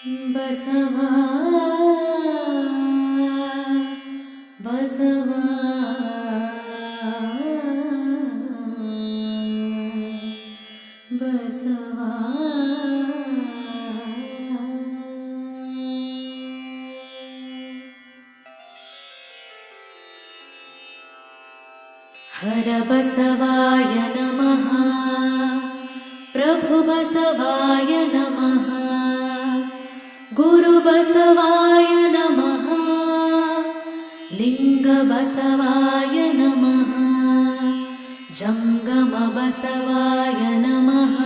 ಬಸವಾ ಬಸವಾ ಬಸವಾ ಹರ ಬಸವಾಯ ನಮಃ ಪ್ರಭು ಬಸವಾಯ ನಮಃ ಗುರು ಬಸವಾಯ ನಮಃ ಲಿಂಗ ಬಸವಾಯ ನಮಃ ಜಂಗಮ ಬಸವಾಯ ನಮಃ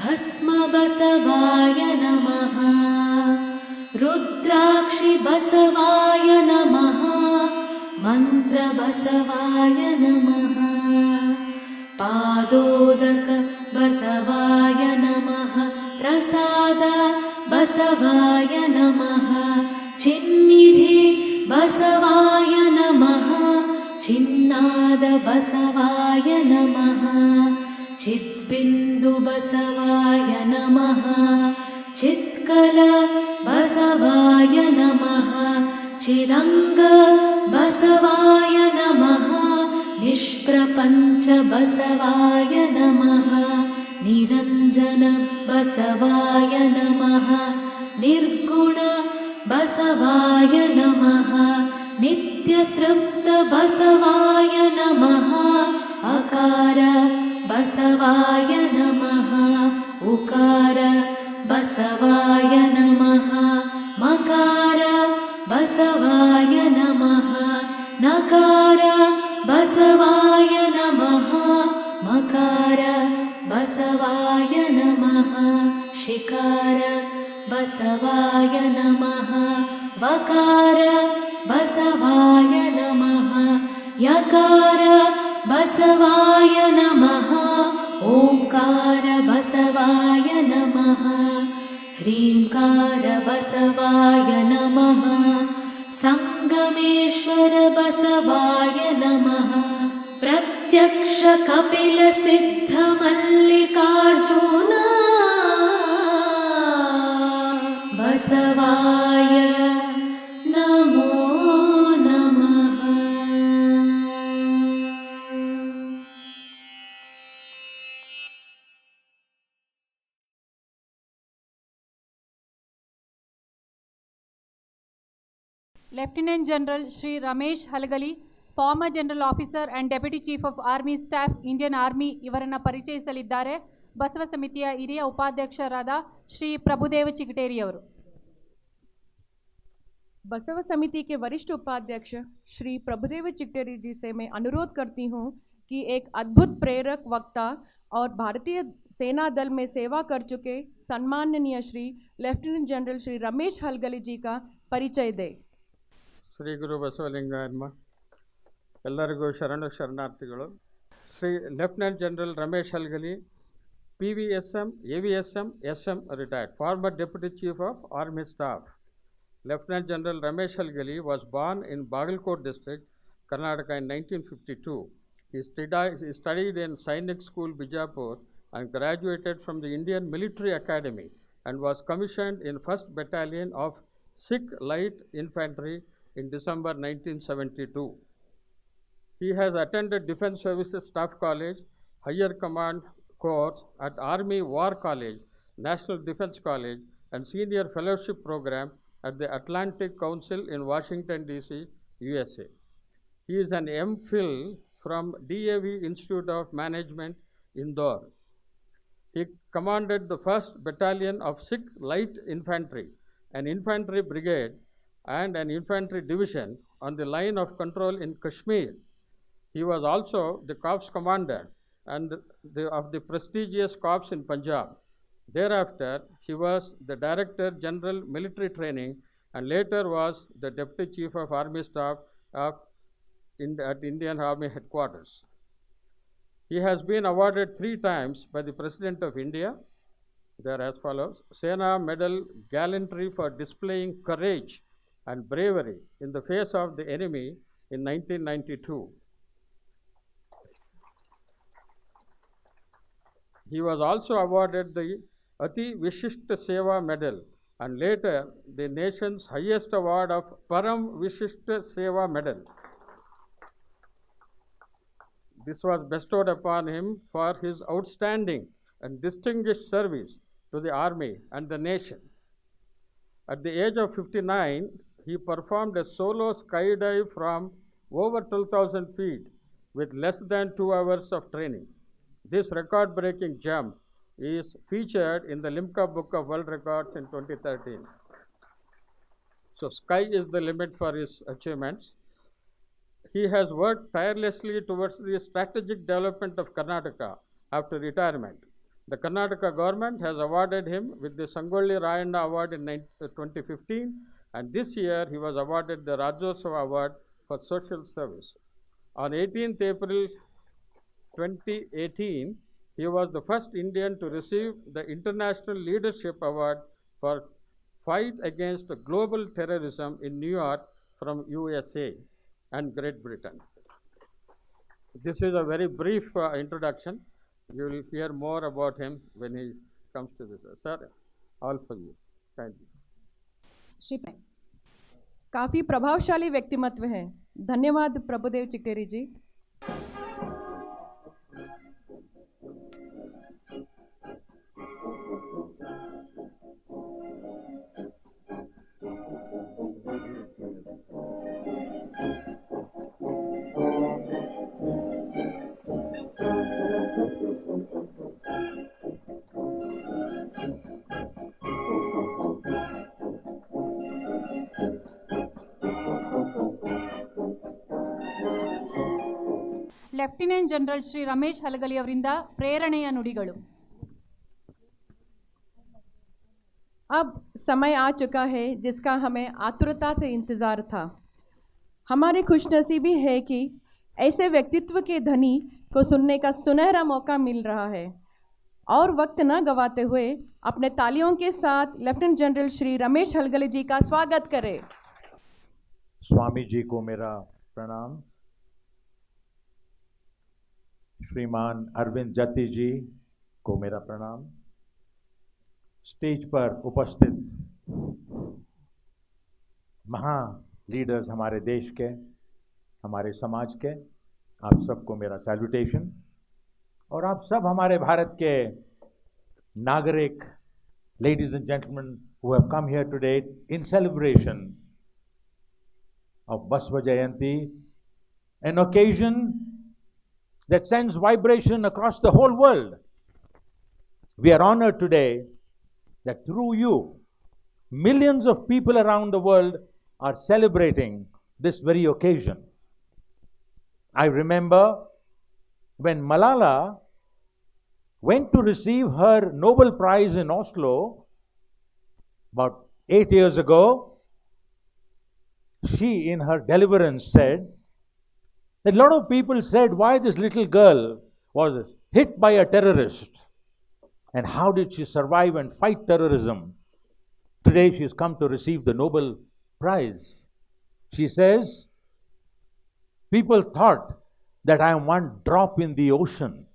ಭಸ್ಮ ಬಸವಾಯ ನಮಃ ರುದ್ರಾಕ್ಷಿ ಬಸವಾಯ ನಮಃ ಮಂತ್ರ ಬಸವಾಯ ನಮಃ ಪಾದೋದಕ ಬಸವಾಯ ನಮಃ ಪ್ರಸಾದ ಬಸವಾಯ ನಮಃ ಚಿನ್ನಿಧಿ ಬಸವಾಯ ನಮಃ ಚಿನ್ನಾದ ಬಸವಾಯ ನಮಃ ಚಿದ್ಬಿಂದು ಬಸವಾಯ ನಮಃ ಚಿತ್ಕಲ ಬಸವಾಯ ನಮಃ ಚಿದಂಗ ಬಸವಾಯ ನಮಃ ನಿಷ್ಪ್ರಪಂಚ ಬಸವಾಯ ನಮಃ ನಿರಂಜನ ಬಸವಾಯ ನಮಃ ನಿರ್ಗುಣ ಬಸವಾಯ ನಮಃ ನಿತ್ಯತೃಪ್ತ ಬಸವಾಯ ನಮಃ ಅಕಾರ ಬಸವಾಯ ನಮಃ ಉಕಾರ ಬಸವಾಯ ನಮಃ ಮಕಾರ ಬಸವಾಯ ನಮಃ ನಕಾರ ಬಸವಾಯ ನಮಃ ಮಕಾರ ಬಸವಾಯ ನಮಃ ಶಿಕಾರ ಬಸವಾಯ ನಮಃ ವಕಾರ ಬಸವಾಯ ನಮಃ ಯಕಾರ ಬಸವಾಯ ನಮಃ ಓಂಕಾರ ಬಸವಾಯ ನಮಃ ಹ್ರೀಂಕಾರ ಬಸವಾಯ ನಮಃ ಸಂಗಮೇಶ್ವರ ಬಸವಾಯ ನಮಃ ಪ್ರತ್ಯಕ್ಷ ಕಪಿಲ ಸಿದ್ಧ ಮಲ್ಲಿಕಾರ್ಜುನ ಬಸವಾಯ ನಮೋ ನಮಃ. Lieutenant General Shri Ramesh Halgali, former General Officer and Deputy Chief of Army Staff, Indian Army ಇವರನ್ನು ಪರಿಚಯಿಸಲಿದ್ದಾರೆ. ಬಸವ ಸಮಿತಿಯ ಹಿರಿಯ ಉಪಾಧ್ಯಕ್ಷರಾದ ಶ್ರೀ ಪ್ರಭುದೇವ ಚಿಗಟೇರಿ ಅವರು. बसव समिति के वरिष्ठ उपाध्यक्ष श्री प्रभुदेव चिगटेरी जी से मैं अनुरोध करती हूँ कि एक अद्भुत प्रेरक वक्ता और भारतीय सेना दल में सेवा कर चुके सम्माननीय श्री लेफ्टिनेंट जनरल श्री रमेश हलगली जी का परिचय दे. ಶ್ರೀ ಗುರು ಬಸವಲಿಂಗಾಯನ್ಮ ಎಲ್ಲರಿಗೂ ಶರಣಾರ್ಥಿಗಳು. Shri lieutenant general Ramesh Halgali, PVSM, AVSM, SM retired, former Deputy Chief of Army Staff. Lieutenant General Ramesh Halgali was born in Bagalkot district, Karnataka in 1952. He studied in Sainik School, Bijapur, and graduated from the Indian Military Academy and was commissioned in 1st Battalion of Sikh Light Infantry in December 1972. He has attended Defence Services Staff College, Higher Command course at Army War College, National Defence College, and Senior Fellowship Program at the Atlantic Council in Washington, D.C., USA. He is an MPhil from DAV Institute of Management, Indore. He commanded the 1st Battalion of Sikh Light Infantry, an infantry brigade and an infantry division on the line of control in Kashmir. He was also the corps commander and of the prestigious corps in Punjab. Thereafter, he was the Director General Military Training and later was the Deputy Chief of Army Staff at Indian Army Headquarters. He has been awarded 3 times by the President of India. They are as follows: Sena Medal Gallantry for displaying courage and bravery in the face of the enemy in 1992. He was also awarded the Ati Vishishta Seva Medal and later the nation's highest award of Param Vishishta Seva Medal. This was bestowed upon him for his outstanding and distinguished service to the army and the nation. At the age of 59, he performed a solo skydive from over 12,000 feet with less than 2 hours of training. This record-breaking jump is featured in the Limca Book of World Records in 2013. So sky is the limit for his achievements. He has worked tirelessly towards the strategic development of Karnataka after retirement. The Karnataka government has awarded him with the Sangolli Rayana Award in 2015, and this year he was awarded the Rajyotsava Award for social service. On 18th April 2018, he was the first Indian to receive the International Leadership Award for fight against global terrorism in New York from USA and Great Britain. This is a very brief introduction. You will hear more about him when he comes to this. Sir, all for you. Thank you. Shri काफी प्रभावशाली व्यक्तिमत्व हैं। धन्यवाद प्रभुदेव चिकटेरी जी। Lieutenant general Shri Ramesh Halagali ಅವರಿಂದ ಪ್ರೇರಣೆಯ ನುಡಿಗಳು. अब समय आ चुका है जिसका हमें आतुरता से इंतज़ार था। हमारी खुशनसीबी है कि ऐसे व्यक्तित्व के धनी को सुनने का सुनहरा मौका मिल रहा है। और वक्त न गवाते हुए अपने तालियों के साथ लेफ्टिनेंट जनरल श्री रमेश हलगली जी का स्वागत करें। स्वामी जी को मेरा प्रणाम। श्रीमान अरविंद जति जी को मेरा प्रणाम। स्टेज पर उपस्थित महा लीडर्स हमारे देश के, हमारे समाज के, आप सबको मेरा सैल्यूटेशन। और आप सब हमारे भारत के नागरिक, ladies and gentleman who have come here today in celebration of Basva Jayanti, an occasion that sends vibration across the whole world. We are honored today that through you, millions of people around the world are celebrating this very occasion. I remember when Malala went to receive her Nobel Prize in Oslo about 8 years ago. She, in her deliverance, said that a lot of people said why this little girl was hit by a terrorist and how did she survive and fight terrorism. Today she has come to receive the Nobel Prize. She says, people thought that I am one drop in the ocean.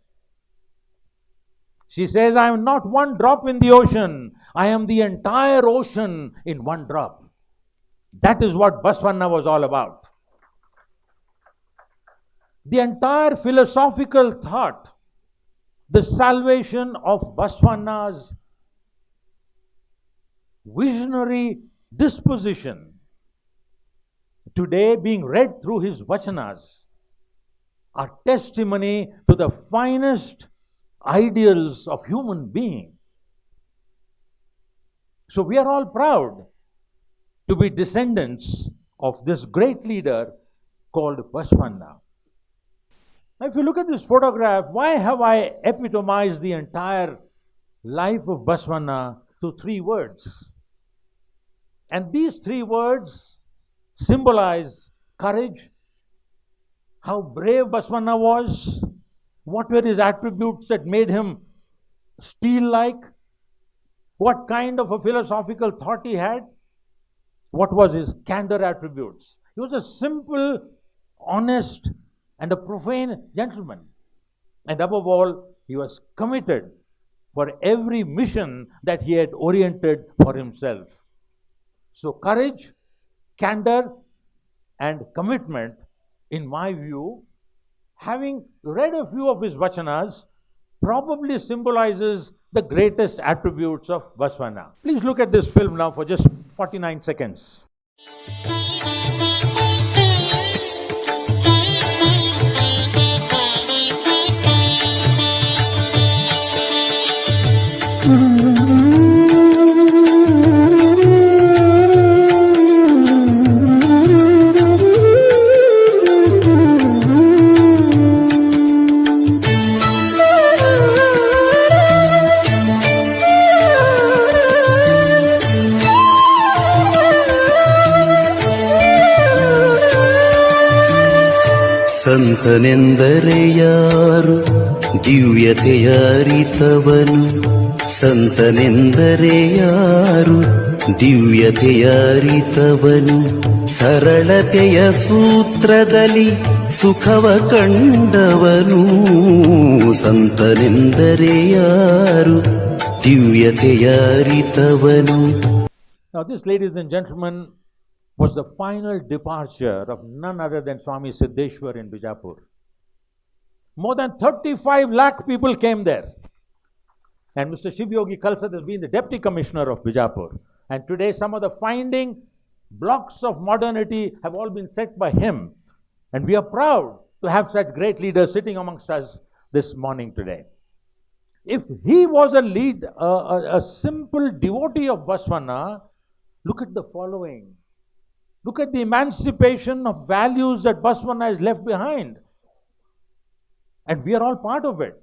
She says, I am not one drop in the ocean. I am the entire ocean in one drop. That is what Basvanna was all about. The entire philosophical thought, the salvation of Basvanna's visionary disposition, today being read through his vachanas, are testimony to the finest ideals of human being. So we are all proud to be descendants of this great leader called Basvanna. Now, if you look at this photograph, why have I epitomized the entire life of Basvanna through 3 words? And these 3 words symbolize courage, how brave Basvanna was, what were his attributes that made him steel-like, what kind of a philosophical thought he had, what was his candor attributes. He was a simple, honest, and a profane gentleman. And above all, he was committed for every mission that he had oriented for himself. So courage, candor, and commitment, in my view, having read a few of his vachanas, probably symbolizes the greatest attributes of Baswana. Please look at this film now for just 49 seconds. ಸಂತನೆಂದರೆ ಯಾರು ದಿವ್ಯತೆಯ ಅರಿತವನು ಸಂತನೆಂದರೆ ಯಾರು ದಿವ್ಯತೆಯ ಅರಿತವನು ಸರಳತೆಯ ಸೂತ್ರದಲ್ಲಿ ಸುಖವ ಕಂಡವನು ಸಂತನೆಂದರೆ ಯಾರು ದಿವ್ಯತೆಯ ಅರಿತವನು. Now this, ladies and gentlemen, was the final departure of none other than Swami Siddheshwar in Bijapur. More than 35 lakh people came there. And Mr. Shiv Yogi Kalsad has been the Deputy Commissioner of Bijapur. And today some of the finding blocks of modernity have all been set by him. And we are proud to have such great leaders sitting amongst us this morning today. If he was a simple devotee of Baswana, look at the following. Look at the emancipation of values that Baswana has left behind. And we are all part of it.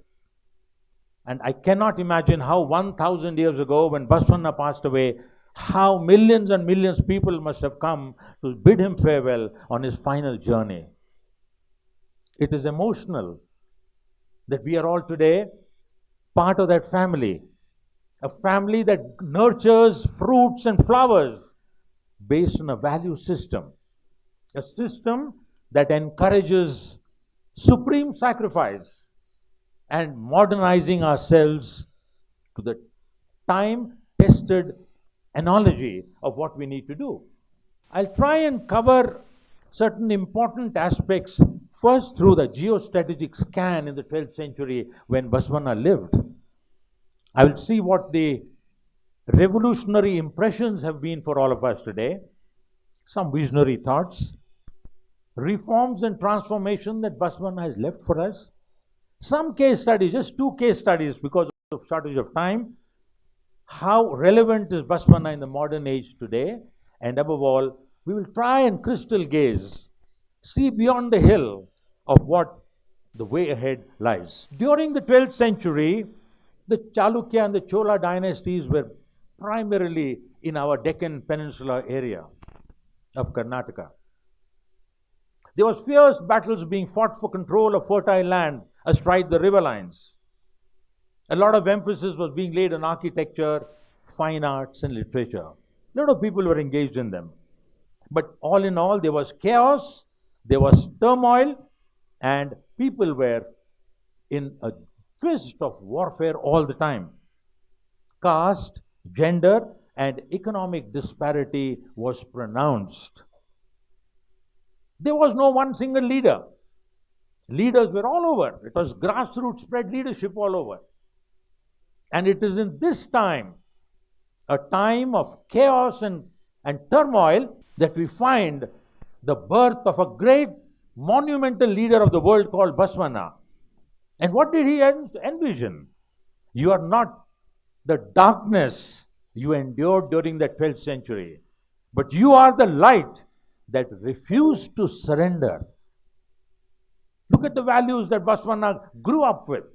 And I cannot imagine how 1,000 years ago, when Baswana passed away, how millions and millions of people must have come to bid him farewell on his final journey. It is emotional that we are all today part of that family. A family that nurtures fruits and flowers based on a value system. A system that encourages supreme sacrifice and modernizing ourselves to the time-tested analogy of what we need to do. I'll try and cover certain important aspects first through the geostrategic scan in the 12th century when Baswana lived. I will see what the revolutionary impressions have been for all of us today, some visionary thoughts, reforms and transformation that Baswana has left for us, some case studies, just 2 case studies because of shortage of time, how relevant is Baswana in the modern age today, and above all, we will try and crystal gaze, see beyond the hill of what the way ahead lies. During the 12th century, the Chalukya and the Chola dynasties were primarily in our Deccan Peninsula area of Karnataka. There was fierce battles being fought for control of fertile land astride the river lines. A lot of emphasis was being laid on architecture, fine arts and literature. A lot of people were engaged in them. But all in all, there was chaos, there was turmoil, and people were in a fist of warfare all the time. Caste, gender, and economic disparity was pronounced. There was no one single leader. Leaders were all over. It was grassroots spread leadership all over. And it is in this time, a time of chaos and turmoil, that we find the birth of a great monumental leader of the world called Baswana. And what did he envision? You are not the darkness you endured during the 12th century, but you are the light that refused to surrender. Look at the values that Baswana grew up with.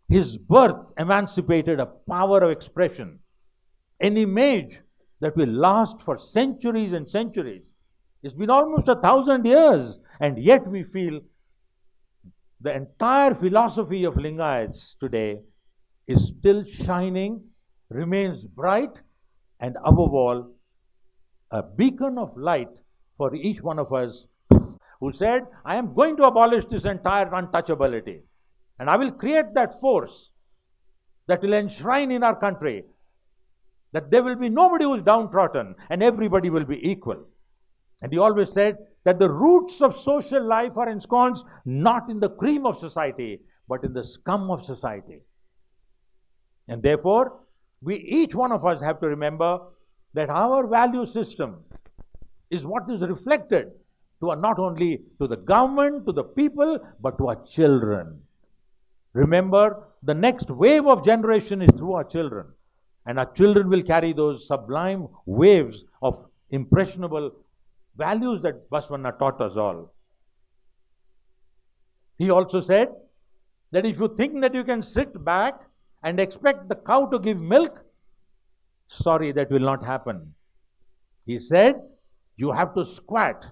His birth emancipated a power of expression, an image that will last for centuries and centuries. It's been almost 1,000 years, and yet we feel the entire philosophy of Lingayats today is still shining, remains bright, and above all, a beacon of light for each one of us who said, I am going to abolish this entire untouchability, and I will create that force that will enshrine in our country that there will be nobody who is downtrodden and everybody will be equal. And he always said that the roots of social life are ensconced not in the cream of society, but in the scum of society. And therefore, each one of us have to remember that our value system is what is reflected to not only to the government, to the people, but to our children. Remember, the next wave of generation is through our children. And our children will carry those sublime waves of impressionable values that Basavana taught us all. He also said that if you think that you can sit back and expect the cow to give milk, sorry, that will not happen. He said, you have to squat.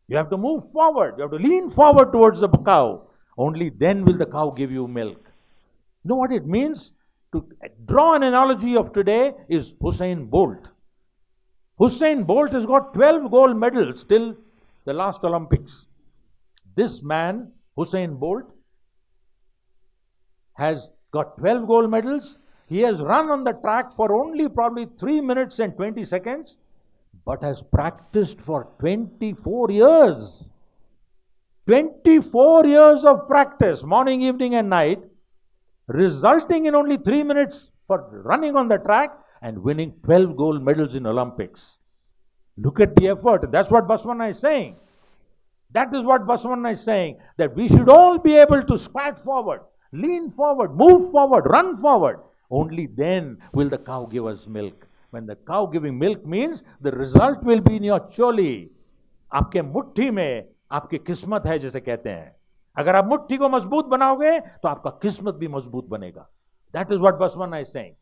You have to move forward. You have to lean forward towards the cow. Only then will the cow give you milk. You know what it means? To draw an analogy of today is Usain Bolt. Usain Bolt has got 12 gold medals till the last Olympics. This man, Usain Bolt, has got 12 gold medals. He has run on the track for only probably 3 minutes and 20 seconds, but has practiced for 24 years. 24 years of practice, morning, evening and night, resulting in only 3 minutes for running on the track and winning 12 gold medals in Olympics. Look at the effort. That's what Basavana is saying. That is what Basavana is saying, that we should all be able to squat forward, lean forward, move forward, run forward. Only then will the cow give us milk. When the cow giving milk means the result will be in your choli. आपके मुट्ठी में आपकी किस्मत है जैसे कहते हैं. अगर आप मुट्ठी को मजबूत बनाओगे तो आपका किस्मत भी मजबूत बनेगा. That is what Basavana is saying.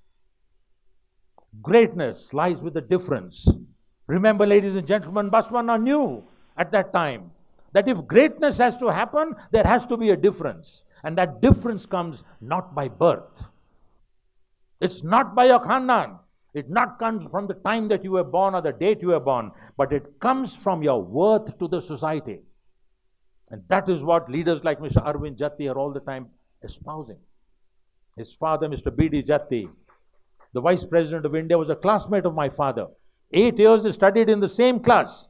Greatness lies with the difference. Remember, ladies and gentlemen, Basavana knew at that time that if greatness has to happen, there has to be a difference. And that difference comes not by birth. It's not by your khandan. It not comes from the time that you were born or the date you were born, but it comes from your worth to the society. And that is what leaders like Mr. Arvind Jatti are all the time espousing. His father, Mr. B.D. Jatti, the Vice President of India, was a classmate of my father. 8 years he studied in the same class.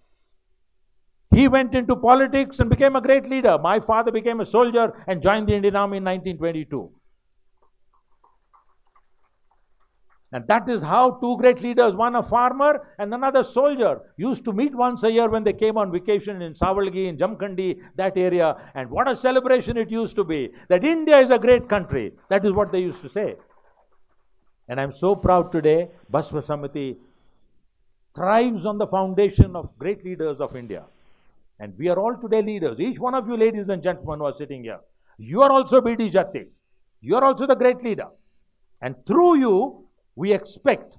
He went into politics and became a great leader. My father became a soldier and joined the Indian Army in 1922. And that is how two great leaders, one a farmer and another soldier, used to meet once a year when they came on vacation in Savalgi, in Jamkhandi, that area. And what a celebration it used to be, that India is a great country. That is what they used to say. And I'm so proud today, Basava Samiti thrives on the foundation of great leaders of India. And we are all today leaders. Each one of you ladies and gentlemen who are sitting here, you are also B.D. Jatti. You are also the great leader. And through you, we expect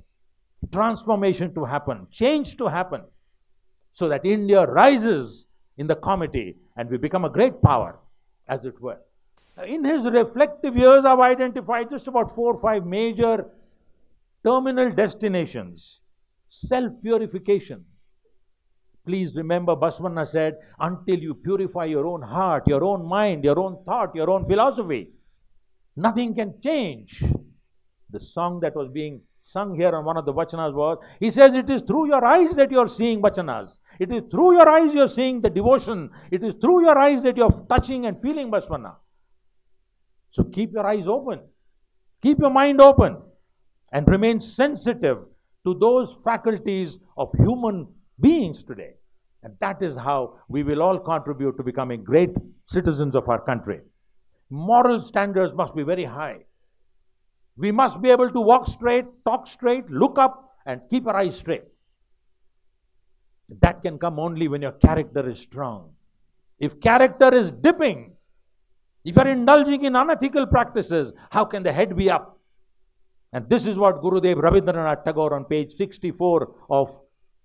transformation to happen, change to happen, so that India rises in the comity and we become a great power, as it were. In his reflective years, I've identified just about 4 or 5 major terminal destinations. Self-purification. Please remember, Basavana said, until you purify your own heart, your own mind, your own thought, your own philosophy, nothing can change. The song that was being sung here on one of the vachanas was, he says, it is through your eyes that you are seeing vachanas. It is through your eyes you are seeing the devotion. It is through your eyes that you are touching and feeling Basavana. So keep your eyes open. Keep your mind open. And remain sensitive to those faculties of human beings today. And that is how we will all contribute to becoming great citizens of our country. Moral standards must be very high. We must be able to walk straight, talk straight, look up, and keep our eyes straight. That can come only when your character is strong. If character is dipping, if you are indulging in unethical practices, how can the head be up? And this is what Gurudev Rabindranath Tagore on page 64 of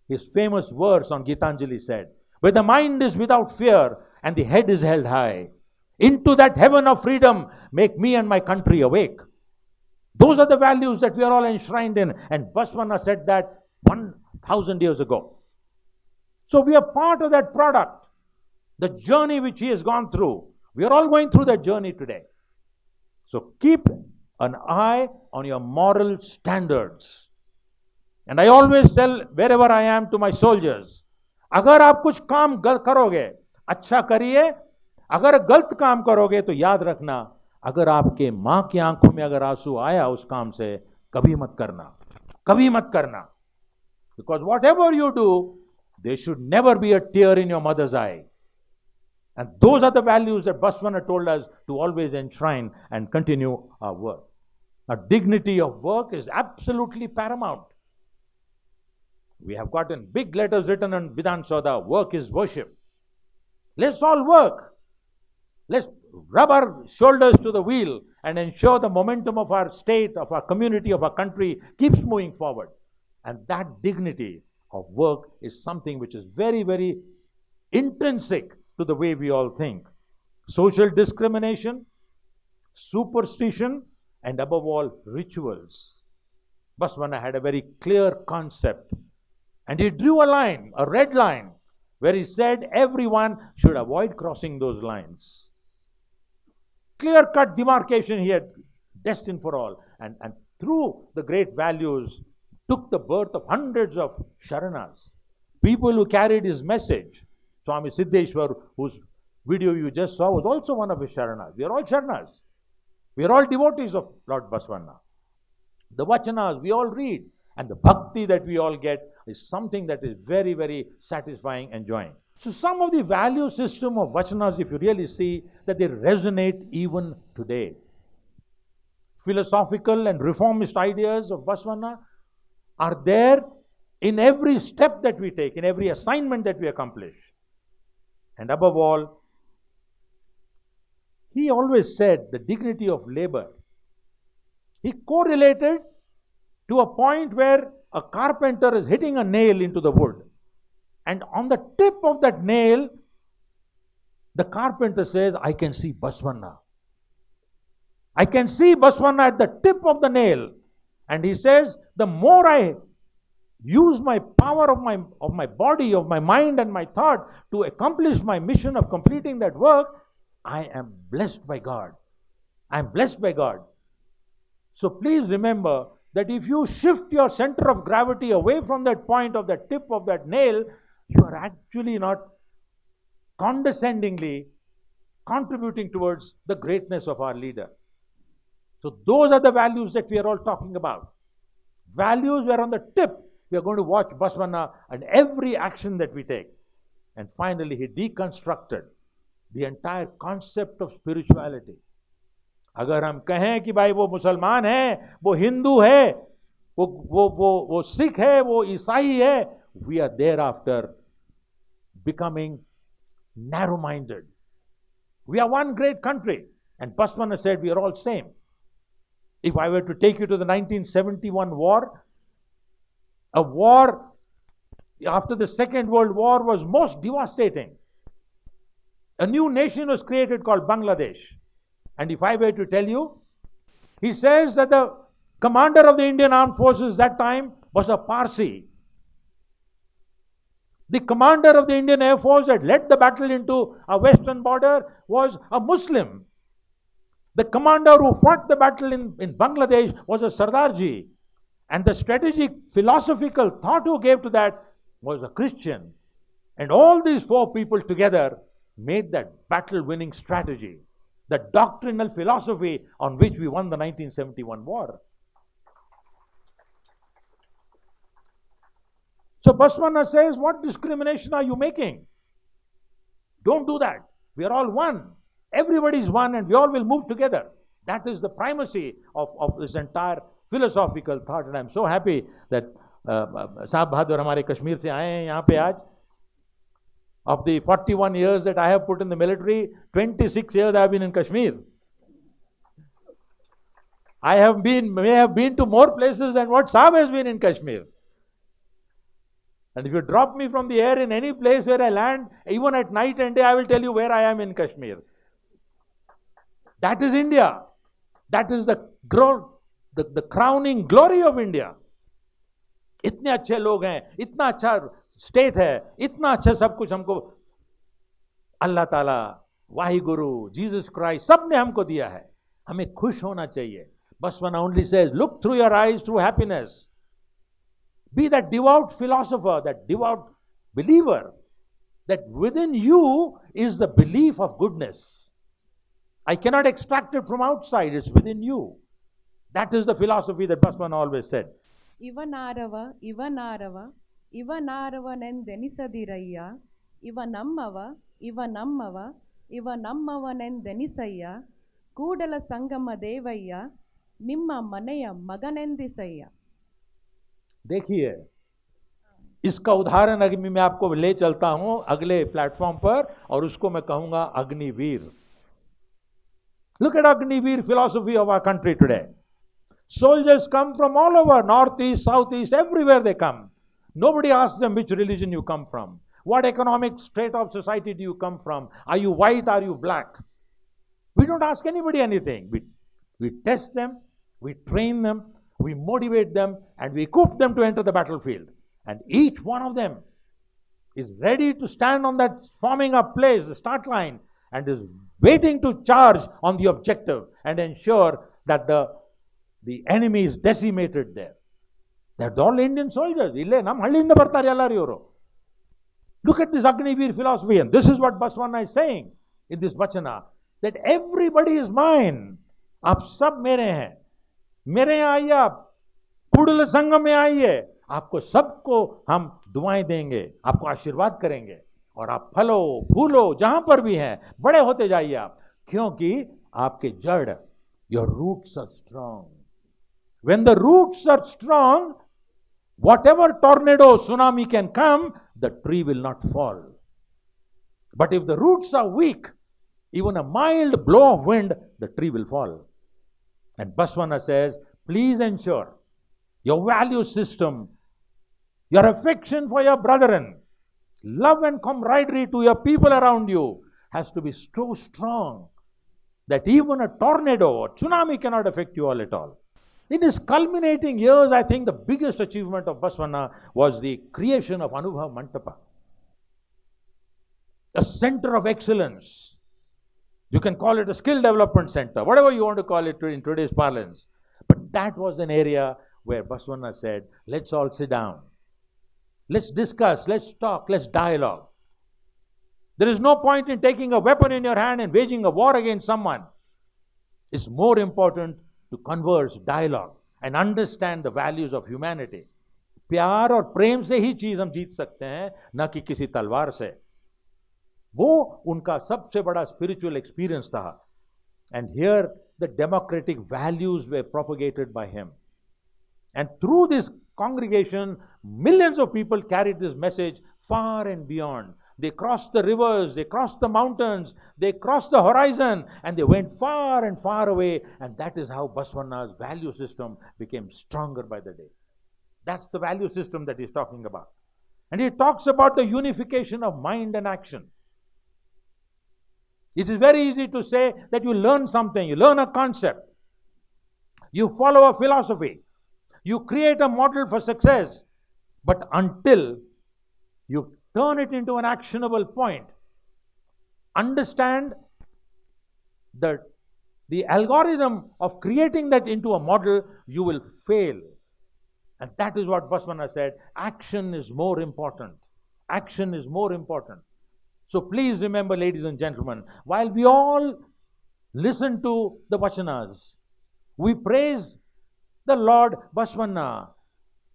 his famous verse on Gitanjali said, where the mind is without fear and the head is held high. Into that heaven of freedom, make me and my country awake. Those are the values that we are all enshrined in. And Basavana said that 1,000 years ago. So we are part of that product. The journey which he has gone through. We are all going through that journey today. So keep an eye on your moral standards. And I always tell wherever I am to my soldiers, अगर आप कुछ काम करोगे अच्छा करिए, अगर गलत काम करोगे तो याद रखना, अगर आपके मां की आंखों में अगर आंसू आया उस काम से, कभी मत करना, कभी मत करना. Because whatever you do, there should never be a tear in your mother's eye. And those are the values that Baswana told us to always enshrine and continue our work. Now, dignity of work is absolutely paramount. We have gotten big letters written on Vidhan Soda, work is worship. Let's all work. Let's rub our shoulders to the wheel and ensure the momentum of our state, of our community, of our country keeps moving forward. And that dignity of work is something which is very, very intrinsic to the way we all think. Social discrimination, superstition, and above all, rituals. Baswana had a very clear concept. And he drew a line, a red line, where he said everyone should avoid crossing those lines. Clear-cut demarcation he had destined for all. And through the great values took the birth of hundreds of Sharanas. People who carried his message. Swami Siddheshwar, whose video you just saw, was also one of his Sharanas. We are all Sharanas. We are all devotees of Lord Baswana. The Vachanas we all read, and the bhakti that we all get is something that is very, very satisfying and enjoying. So some of the value system of Vachanas, if you really see, that they resonate even today. Philosophical and reformist ideas of Baswana are there in every step that we take, in every assignment that we accomplish. And above all, he always said the dignity of labor. He correlated to a point where a carpenter is hitting a nail into the wood. And on the tip of that nail, the carpenter says, I can see Baswana. I can see Baswana at the tip of the nail. And he says, the more I use my power of my body, of my mind and my thought to accomplish my mission of completing that work, I am blessed by God. I am blessed by God. So please remember that if you shift your center of gravity away from that point of that tip of that nail, you are actually not condescendingly contributing towards the greatness of our leader. So those are the values that we are all talking about. Values where on the tip we are going to watch Baswana and every action that we take. And finally, he deconstructed the entire concept of spirituality. अगर हम कहें कि भाई वो मुसलमान है, वो हिंदू है, वो सिख है, वो ईसाई है, we are thereafter becoming narrow-minded. We are one great country. And Baswana said we are all same. If I were to take you to the 1971 war, a war after the Second World War was most devastating. A new nation was created called Bangladesh. And if I were to tell you, he says that the commander of the Indian Armed Forces that time was a Parsi. The commander of the Indian Air Force that led the battle into our western border was a Muslim. The commander who fought the battle in Bangladesh was a Sardarji. And the strategic philosophical thought who gave to that was a Christian. And all these four people together made that battle-winning strategy, the doctrinal philosophy on which we won the 1971 war. So Baswana says, what discrimination are you making? Don't do that. We are all one. Everybody is one and we all will move together. That is the primacy of this entire philosophical thought. And I'm so happy that Sahab Bahadur हमारे कश्मीर से आए हैं यहाँ पे आज. Of the 41 years that I have put in the military, 26 years I have been in Kashmir. I may have been to more places than what Sahab has been in Kashmir. And if you drop me from the air in any place where I land, even at night and day, I will tell you where I am in Kashmir. That is India. That is the crowning glory of India. इतने अच्छे लोग हैं, इतना अच्छा state है, इतना अच्छा सब कुछ हमको अल्लाह ताला, वाहिगुरु, जीसस क्राइस्ट सब ने हमको दिया है. हमें खुश होना चाहिए. Baswana only says, look through your eyes through happiness. Be that devout philosopher, that devout believer, that within you is the belief of goodness. I cannot extract it from outside, it's within you. That is the philosophy that Baswana always said. ಇವನಾರವ ಇವನಾರವ ಇವನಾರವನೆಂದೆನಿಸದಿರಯ್ಯ ಇವ ನಮ್ಮವ ಇವ ನಮ್ಮವ ಇವ ನಮ್ಮವನೆಂದೆನಿಸಯ್ಯ ಕೂಡಲ ಸಂಗಮ ದೇವಯ್ಯ ನಿಮ್ಮ ಮನೆಯ ಮಗನೆಂದಿಸಯ್ಯ. देखिए, इसका उदाहरण अग्नि में आपको ले चलता हूं अगले प्लेटफॉर्म पर और उसको मैं कहूंगा Agniveer. Look at Agniveer philosophy of our country today. Soldiers come from all over, northeast, southeast, everywhere they come. Nobody asks them which religion you come from. What economic state of society do you come from? Are you white? Are you black? We don't ask anybody anything. We test them, we train them, we motivate them, and we equip them to enter the battlefield. And each one of them is ready to stand on that forming up place, the start line, and is waiting to charge on the objective and ensure that the enemy is decimated there. They're all Indian soldiers. Look at this Agniveer philosophy, and this is what Baswana is saying in this vachana, that everybody is mine. आप सब मेरे हैं. मेरे यहाँ आइए, आप cuddle संगम में आइए, आपको सबको हम दुआएं देंगे, आपको आशीर्वाद करेंगे, और आप फलो फूलो जहां पर भी हैं, बड़े होते जाइए आप, क्योंकि आपके जड़, your roots are strong. When the roots are strong, whatever tornado, tsunami can come, the tree will not fall. But if the roots are weak, even a mild blow of wind, the tree will fall. And Baswana says, please ensure your value system, your affection for your brethren, love and camaraderie to your people around you has to be so strong that even a tornado or tsunami cannot affect you all at all. In his culminating years, I think the biggest achievement of Baswana was the creation of Anubhav Mantapa, a center of excellence. You can call it a skill development center, whatever you want to call it in today's parlance. But that was an area where Baswana said, let's all sit down. Let's discuss, let's talk, let's dialogue. There is no point in taking a weapon in your hand and waging a war against someone. It's more important to converse, dialogue, and understand the values of humanity. प्यार और प्रेम से ही चीज हम जीत सकते हैं, न कि किसी तलवार से. वो उनका सबसे बड़ा spiritual experience था. And here the democratic values were propagated by him. And through this congregation, millions of people carried this message far and beyond. They crossed the rivers, they crossed the mountains, they crossed the horizon, and they went far and far away. And that is how Baswana's value system became stronger by the day. That's the value system that he's talking about. And he talks about the unification of mind and action. It is very easy to say that you learn something, you learn a concept, you follow a philosophy, you create a model for success, but until you turn it into an actionable point, understand that the algorithm of creating that into a model, you will fail. And that is what Baswana said, action is more important. Action is more important. So please remember, ladies and gentlemen, while we all listen to the vachanas, we praise the Lord Baswana,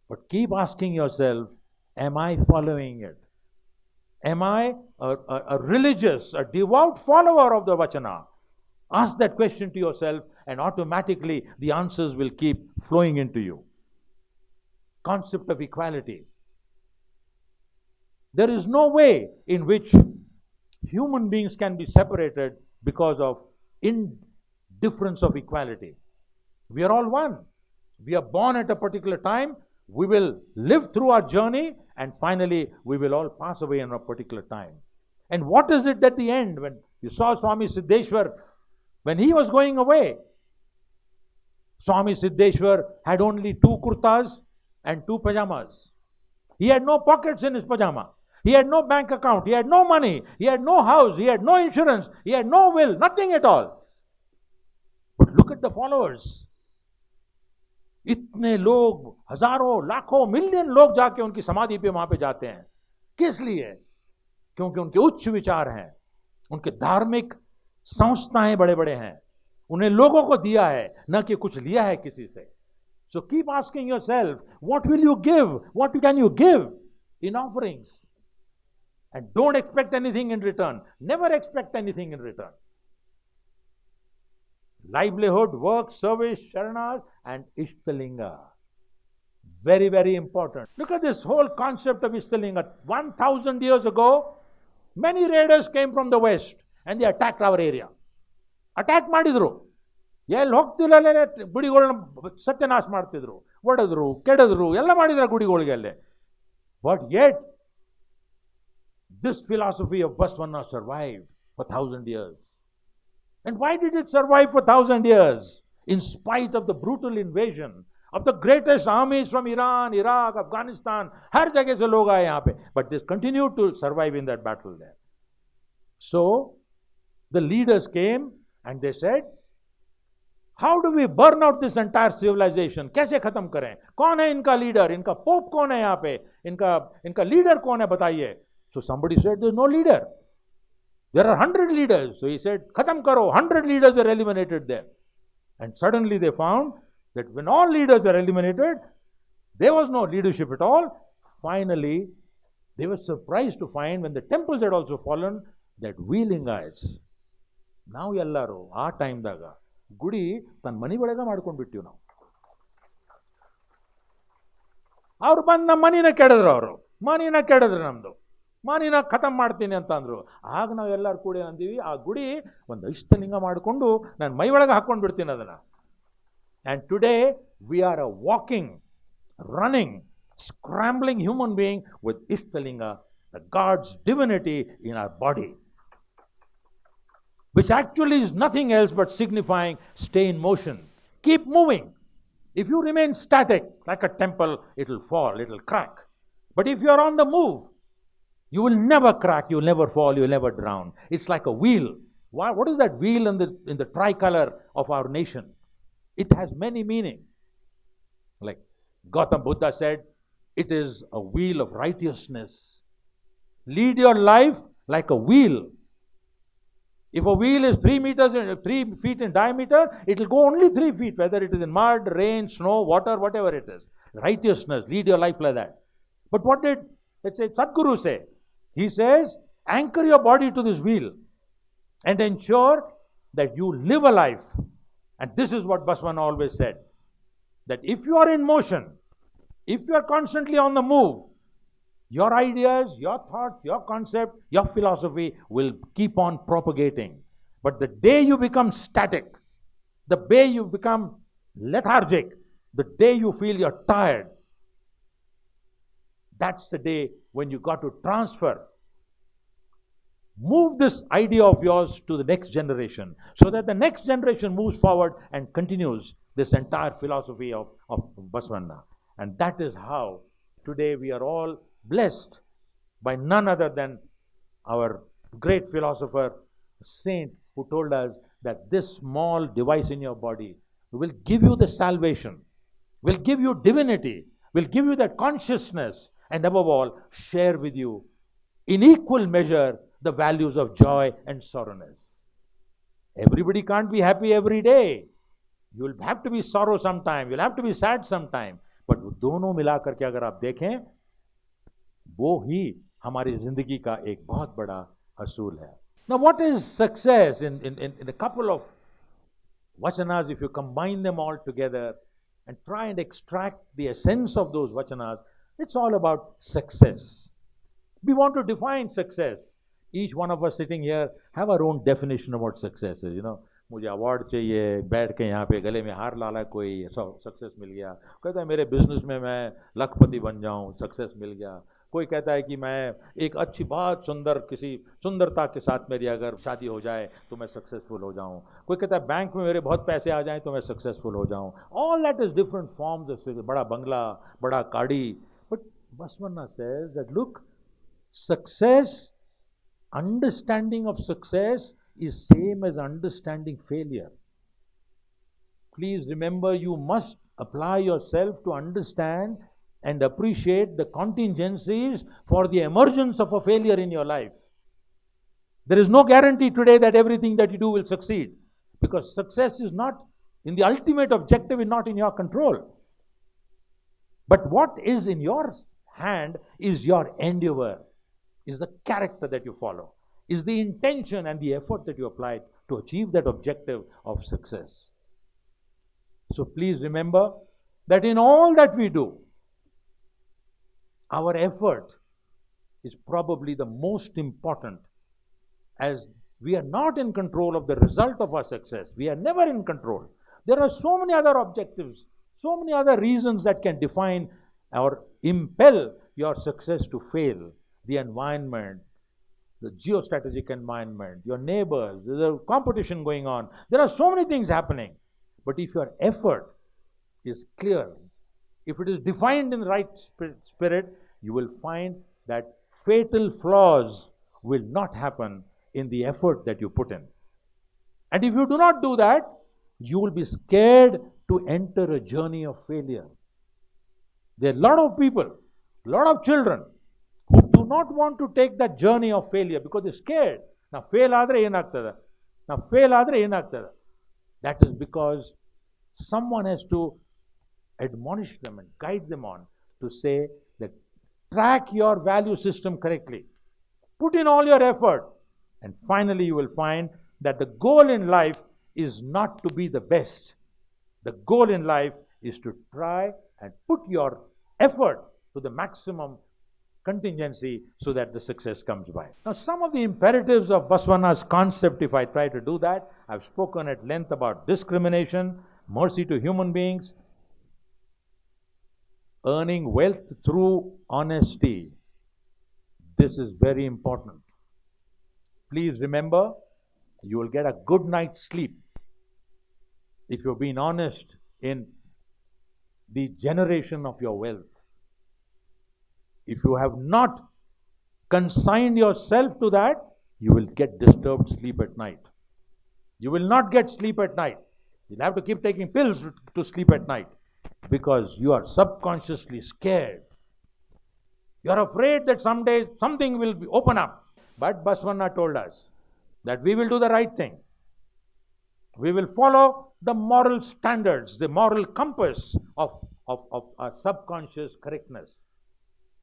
but keep asking yourself, am I following it? Am I a religious, a devout follower of the vachana? Ask that question to yourself, and automatically the answers will keep flowing into you. Concept of equality. There is no way in which human beings can be separated because of indifference of equality. We are all one. We are born at a particular time. We will live through our journey, and finally we will all pass away in a particular time. And what is it at the end? When you saw Swami Siddheshwar, when he was going away, Swami Siddheshwar had only 2 kurtas and 2 pajamas. He had no pockets in his pajama. He had no bank account. He had no money. He had no house. He had no insurance. He had no will. Nothing at all. But look at the followers. इतने लोग, हजारों, लाखों, million लोग जाके उनकी समाधि पे वहां पे जाते हैं। किस लिए? क्योंकि उनके उच्च विचार हैं, उनके धार्मिक संस्थाएं बड़े बड़े हैं, उन्हें लोगों को दिया है, न कि कुछ लिया है किसी से। So keep asking yourself, what will you give, what can you give in offerings, and don't expect anything in return, never expect anything in return. Livelihood, work, service, sharanas, and Ishtalinga. Very, very important. Look at this whole concept of Ishtalinga. 1,000 years ago, many raiders came from the west and they attacked our area. Attack ಮಾಡಿದ್ರು, ಎಲ್ಲಿ ಹೋಗ್ತಿಲ್ಲ ಗುಡಿಗಳನ್ನ ಸತ್ಯನಾಶ ಮಾಡ್ತಿದ್ರು, ಒಡೆದ್ರು, ಕೆಡದ್ರು, ಎಲ್ಲ ಮಾಡಿದ್ರು ಗುಡಿಗಳಿಗೆ ಅಲ್ಲೇ. But yet, this philosophy of Baswana survived for 1,000 years. And why did it survive for 1,000 years? In spite of the brutal invasion of the greatest armies from Iran, Iraq, Afghanistan, हर जगह से लोग आए यहाँ पे. But they continued to survive in that battle there. So, the leaders came and they said, how do we burn out this entire civilization? कैसे खत्म करें? कौन है इनका लीडर? इनका पोप कौन है यहाँ पे? इनका लीडर कौन है बताइए? So somebody said, there's no leader. There are 100 leaders. So he said, khatam karo. 100 leaders were eliminated there. And suddenly they found that when all leaders were eliminated, there was no leadership at all. Finally, they were surprised to find when the temples had also fallen, that we lingayas, now ellaru, ಆ ಟೈಮ್ದಾಗ ಗುಡಿ ತನ್ನ ಮನೆ ಒಳಗೆ ಮಾಡ್ಕೊಂಡು ಬಿಟ್ಟಿವಿ ನಾವು. ಅವ್ರು ಬಂದು ನಮ್ಮ ಮನಿನ ಕೆಡಿದ್ರು ನಮ್ದು. ಮಾನಿನ ಖತಮ್ ಮಾಡ್ತೀನಿ ಅಂತ ಅಂದ್ರು. ಆಗ ನಾವು ಎಲ್ಲರೂ ಕೂಡ ಅಂತೀವಿ, ಆ ಗುಡಿ ಒಂದು ಇಷ್ಟಲಿಂಗ ಮಾಡಿಕೊಂಡು ನಾನು ಮೈ ಒಳಗೆ ಹಾಕೊಂಡು ಬಿಡ್ತೀನಿ ಅದನ್ನ. And today we are a walking, running, scrambling human being with Ishtalinga, the God's divinity in our body, which actually is nothing else but signifying stay in motion, keep moving. If you remain static like a temple, it will fall, it will crack. But if you are on the move, you will never crack, you will never fall, you will never drown. It's like a wheel. What is that wheel in the tricolor of our nation? It has many meanings. Like Gautam Buddha said, it is a wheel of righteousness. Lead your life like a wheel. If a wheel is 3 feet in diameter, it will go only 3 feet, whether it is in mud, rain, snow, water, whatever it is. Righteousness, lead your life like that. But what did, let's say, Sadhguru say? He says, anchor your body to this wheel and ensure that you live a life. And this is what Baswana always said, that if you are in motion, if you are constantly on the move, your ideas, your thoughts, your concept, your philosophy will keep on propagating. But the day you become static, the day you become lethargic, the day you feel you're tired, that's the day when you got to transfer. Move this idea of yours to the next generation so that the next generation moves forward and continues this entire philosophy of Baswana. And that is how today we are all blessed by none other than our great philosopher, saint, who told us that this small device in your body will give you the salvation, will give you divinity, will give you that consciousness, and above all, share with you in equal measure the values of joy and sorrowness. Everybody can't be happy every day. You will have to be sorrow sometime, you'll have to be sad sometime. But दोनों मिलाकर के अगर आप देखें, वो ही हमारी जिंदगी का एक बहुत बड़ा असूल है. Now what is success in a couple of vachanas, if you combine them all together and try and extract the essence of those vachanas, it's all about success. We want to define success. Each one of us sitting here have our own definition of what success is. You know, मुझे award चाहिए, बैठ के यहाँ पे गले में हार लाला कोई, सक्सेस मिल गया. कहता है मेरे बिजनेस में मैं लखपति बन जाऊँ, सक्सेस मिल गया. कोई कहता है कि मैं एक अच्छी बहुत सुंदर किसी सुंदरता के साथ मेरी अगर शादी हो जाए तो मैं सक्सेसफुल हो जाऊं. कोई कहता है बैंक में मेरे बहुत पैसे आ जाएं तो मैं सक्सेसफुल हो जाऊं. All that is different forms of बड़ा बंगला, बड़ा गाड़ी. But Baswana says that look, success, understanding of success is same as understanding failure. Please remember, you must apply yourself to understand and appreciate the contingencies for the emergence of a failure in your life. There is no guarantee today that everything that you do will succeed, because success is not, in the ultimate objective, is not in your control. But what is in your hand is your endeavor, is the character that you follow, is the intention and the effort that you apply to achieve that objective of success. So please remember that in all that we do, our effort is probably the most important, as we are not in control of the result of our success. We are never in control. There are so many other objectives, so many other reasons that can define or impel your success to fail. The environment, the geostrategic environment, your neighbors, there's a competition going on. There are so many things happening. But if your effort is clear, if it is defined in the right spirit, you will find that fatal flaws will not happen in the effort that you put in. And if you do not do that, you will be scared to enter a journey of failure. There are a lot of people, a lot of children who do not want to take that journey of failure because they're scared. Now fail adre enagtada. That is because someone has to admonish them and guide them on to say that track your value system correctly. Put in all your effort, and finally you will find that the goal in life is not to be the best. The goal in life is to try and put your effort to the maximum contingency so that the success comes by. Now, some of the imperatives of Basavana's concept, if I try to do that, I've spoken at length about discrimination, mercy to human beings, earning wealth through honesty. This is very important. Please remember, you will get a good night's sleep if you've been honest in the generation of your wealth. If you have not consigned yourself to that, you will get disturbed sleep at night. You will not get sleep at night. You'll have to keep taking pills to sleep at night because you are subconsciously scared. You are afraid that someday something will open up. But Basavana told us that we will do the right thing. We will follow the moral standards, the moral compass of our subconscious correctness.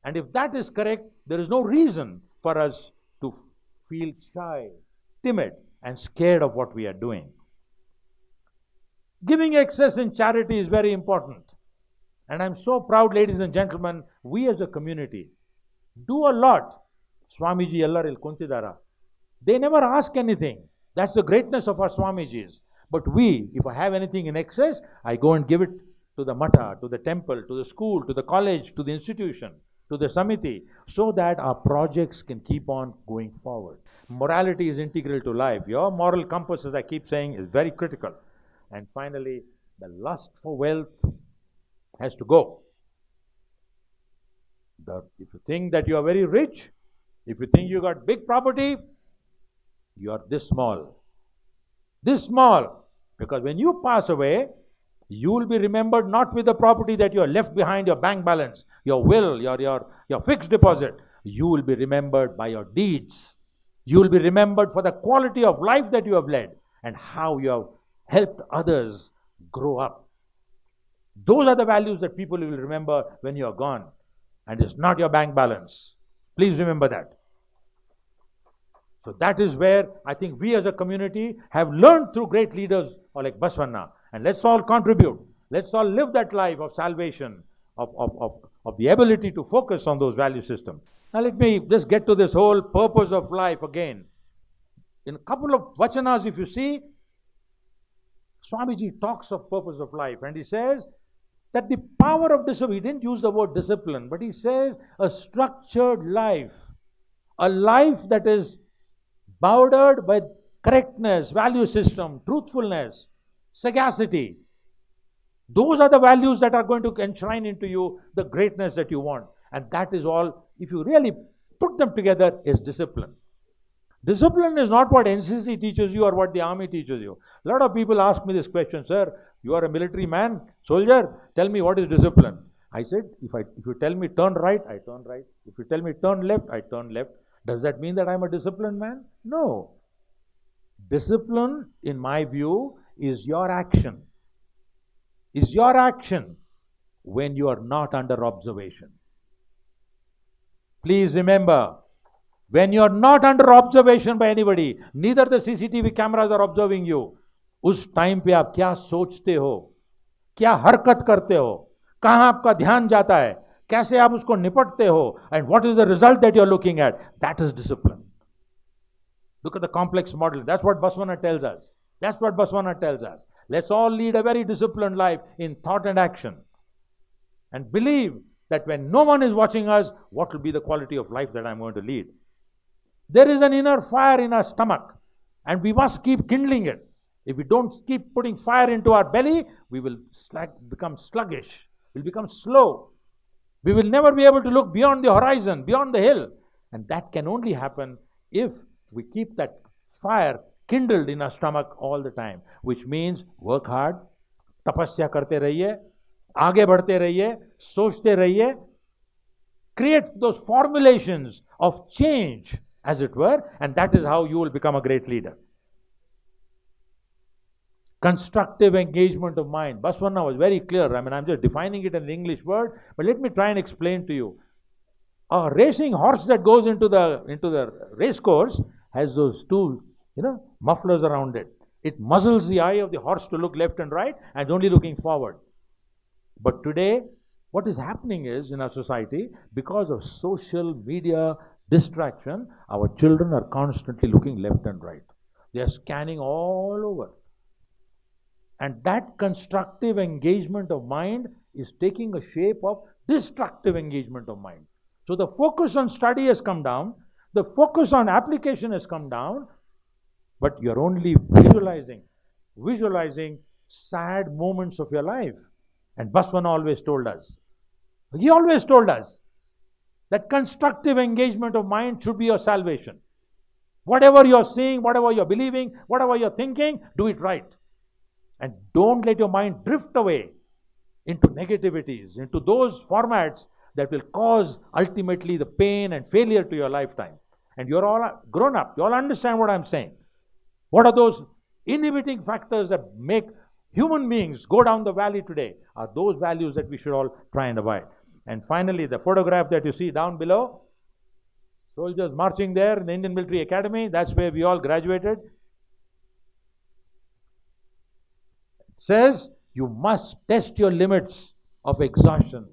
And if that is correct, there is no reason for us to feel shy, timid, and scared of what we are doing. Giving excess in charity is very important. And I'm so proud, ladies and gentlemen, we as a community do a lot. Swamiji ellar il kuntidara. They never ask anything. That's the greatness of our Swamijis. But we, if I have anything in excess, I go and give it to the mata, to the temple, to the school, to the college, to the institution, to the samiti, so that our projects can keep on going forward. Morality is integral to life. Your moral compass, as I keep saying, is very critical. And finally, the lust for wealth has to go. If you think that you are very rich, if you think you got big property, you are this small. This small. Because when you pass away, you will be remembered not with the property that you are left behind, your bank balance, your will, your fixed deposit. You will be remembered by your deeds. You will be remembered for the quality of life that you have led and how you have helped others grow up. Those are the values that people will remember when you are gone. And it's not your bank balance. Please remember that. So that is where I think we as a community have learned through great leaders like Basavana. And let's all contribute. Let's all live that life of salvation, of the ability to focus on those value systems. Now let me just get to this whole purpose of life again. In a couple of vachanas, if you see, Swamiji talks of purpose of life, and he says that the power of discipline, he didn't use the word discipline, but he says a structured life, a life that is bordered by correctness, value system, truthfulness, sagacity. Those are the values that are going to enshrine into you the greatness that you want. And that is all, if you really put them together, is discipline. Discipline is not what NCC teaches you or what the army teaches you. A lot of people ask me this question, sir, you are a military man, soldier, tell me what is discipline. I said, if you tell me turn right, I turn right. If you tell me turn left, I turn left. Does that mean that I'm a disciplined man? No. Discipline, in my view, is your action. Is your action when you are not under observation. Please remember, when you are not under observation by anybody, neither the CCTV cameras are observing you, उस time पे आप क्या सोचते हो, क्या हरकत करते हो, कहां आपका ध्यान जाता है, कैसे आप उसको निपटते हो, and what is the result that you are looking at, that is discipline. Look at the complex model. That's what Basavana tells us. That's what Basavana tells us. Let's all lead a very disciplined life in thought and action. And believe that when no one is watching us, what will be the quality of life that I'm going to lead? There is an inner fire in our stomach, and we must keep kindling it. If we don't keep putting fire into our belly, we will become sluggish. We'll become slow. We will never be able to look beyond the horizon, beyond the hill. And that can only happen if we keep that fire kindled in our stomach all the time, which means work hard, tapasya karte rahiye, aage बढ़ते रहिए, सोचते रहिए, create those formulations of change, as it were, and that is how you will become a great leader. Constructive engagement of mind. Basavana was very clear. I mean, I'm just defining it in the English word, but let me try and explain to you. A racing horse that goes into the race course has those two, mufflers around it. It muzzles the eye of the horse to look left and right, and it's only looking forward. But today, what is happening is, in our society, because of social media distraction, our children are constantly looking left and right. They are scanning all over. And that constructive engagement of mind is taking a shape of destructive engagement of mind. So the focus on study has come down, the focus on application has come down, but you're only visualizing sad moments of your life. And Basavana always told us, he always told us that constructive engagement of mind should be your salvation. Whatever you're seeing, whatever you're believing, whatever you're thinking, do it right. And don't let your mind drift away into negativities, into those formats that will cause ultimately the pain and failure to your lifetime. And you're all grown up. You all understand what I'm saying. What are those inhibiting factors that make human beings go down the valley today? Are those values that we should all try and avoid. And finally, the photograph that you see down below, soldiers marching there in the Indian Military Academy, that's where we all graduated. It says, you must test your limits of exhaustion.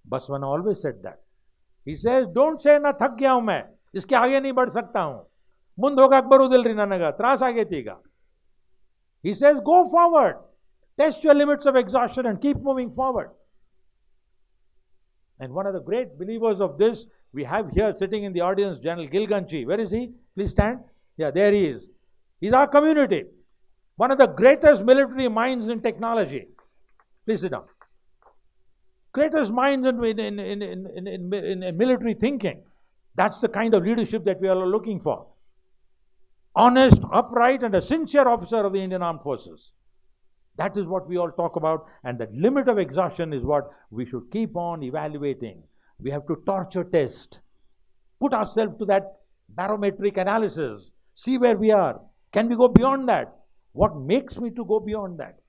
Basavana always said that. He says, don't say, na thak gaya hu main, iske aage nahi badh sakta hu. Mund hoga akbarudilri nanaga, tras aage tiga. He says, go forward. Test your limits of exhaustion and keep moving forward. And one of the great believers of this, we have here sitting in the audience, General Gilganchi. Where is he? Please stand. Yeah, there he is. He's our community. One of the greatest military minds in technology. Please sit down. Greatest minds in military thinking. That's the kind of leadership that we are looking for. Honest, upright, and a sincere officer of the Indian Armed Forces. That is what we all talk about, and the limit of exhaustion is what we should keep on evaluating. We have to torture test, put ourselves to that barometric analysis, see where we are. Can we go beyond that? What makes me to go beyond that?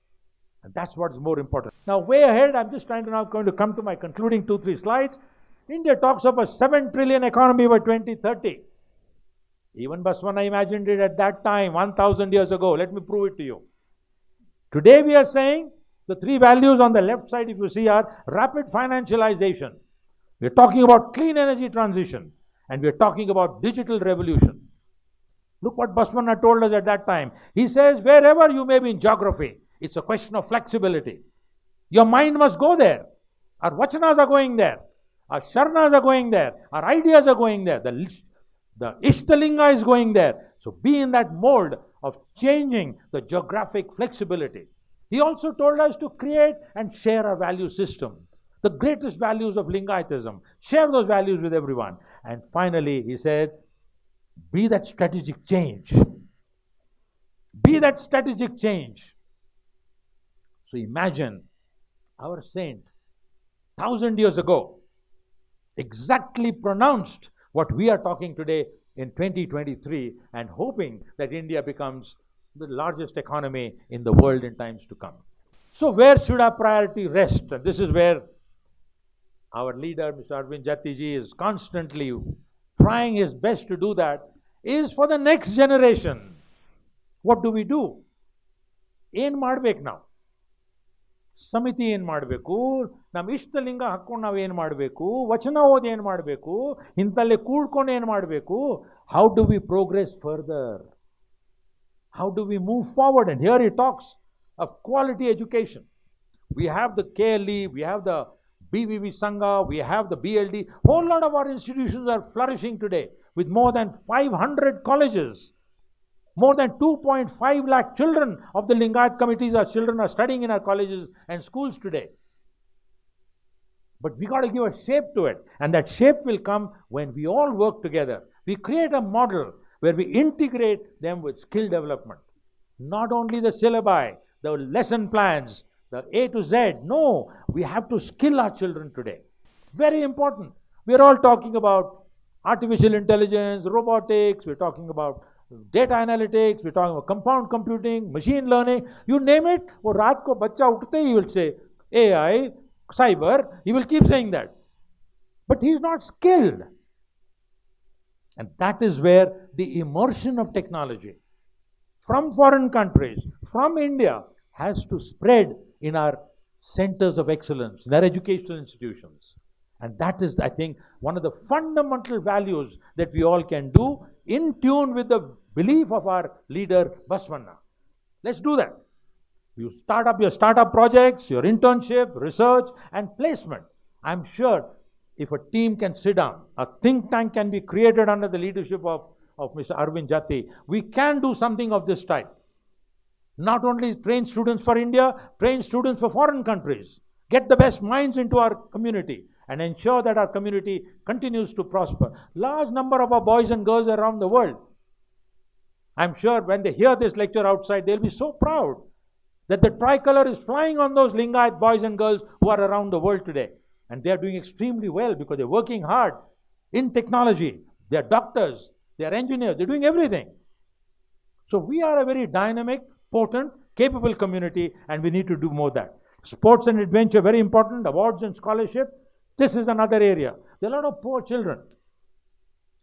And that's what's more important. Now, way ahead, I'm just going to come to my concluding 2-3 slides. India talks of a 7 trillion economy by 2030. Even Basavana imagined it at that time, 1,000 years ago. Let me prove it to you. Today we are saying the 3 values on the left side, if you see, are rapid financialization. We are talking about clean energy transition, and we are talking about digital revolution. Look what Basavana told us at that time. He says, wherever you may be in geography, it's a question of flexibility. Your mind must go there. Our vachanas are going there. Our sharnas are going there. Our ideas are going there. The Ishtalinga is going there. So be in that mold of changing the geographic flexibility. He also told us to create and share a value system. The greatest values of Lingaitism. Share those values with everyone. And finally, he said, Be that strategic change. Be that strategic change. So imagine our saint, 1,000 years ago, exactly pronounced what we are talking today in 2023 and hoping that India becomes the largest economy in the world in times to come. So where should our priority rest? And this is where our leader, Mr. Arvind Jati ji, is constantly trying his best to do that, is for the next generation. What do we do? ಏನು ಮಾಡ್ಬೇಕು ನಾವು? ಸಮಿತಿ ಏನು ಮಾಡಬೇಕು? ನಮ್ಮ ಇಷ್ಟಲಿಂಗ ಹಾಕ್ಕೊಂಡು ನಾವು ಏನು ಮಾಡಬೇಕು? ವಚನ ಓದಿ ಏನು ಮಾಡಬೇಕು? ಇಂಥಲ್ಲೇ ಕೂಡ್ಕೊಂಡು ಏನು ಮಾಡಬೇಕು? How do we progress further? How do we move forward? And here he talks of quality education. We have the KLE, we have the BVV Sangha, we have the BLD. Whole lot of our institutions are flourishing today with more than 500 colleges. More than 2.5 lakh children of the Lingayat committees, our children are studying in our colleges and schools today. But we got to give a shape to it. And that shape will come when we all work together. We create a model where we integrate them with skill development. Not only the syllabi, the lesson plans, the A to Z. No, we have to skill our children today. Very important. We are all talking about artificial intelligence, robotics, we're talking about data analytics, we're talking about compound computing, machine learning, you name it. Or raat ko bachcha uthte he will say AI, cyber, he will keep saying that. But he is not skilled. And that is where the immersion of technology from foreign countries, from India, has to spread in our centers of excellence, in our educational institutions. And that is, I think, one of the fundamental values that we all can do in tune with the belief of our leader, Basvanna. Let's do that. You start up your startup projects, your internship, research, and placement. I'm sure if a team can sit down, a think tank can be created under the leadership of Mr. Arvind Jati, we can do something of this type. Not only train students for India, train students for foreign countries. Get the best minds into our community and ensure that our community continues to prosper. Large number of our boys and girls around the world, I'm sure when they hear this lecture outside, they'll be so proud that the tricolor is flying on those Lingayat boys and girls who are around the world today. And they are doing extremely well because they're working hard in technology. They're doctors, they're engineers, they're doing everything. So we are a very dynamic, potent, capable community, and we need to do more of that. Sports and adventure, very important. Awards and scholarship, this is another area. There are a lot of poor children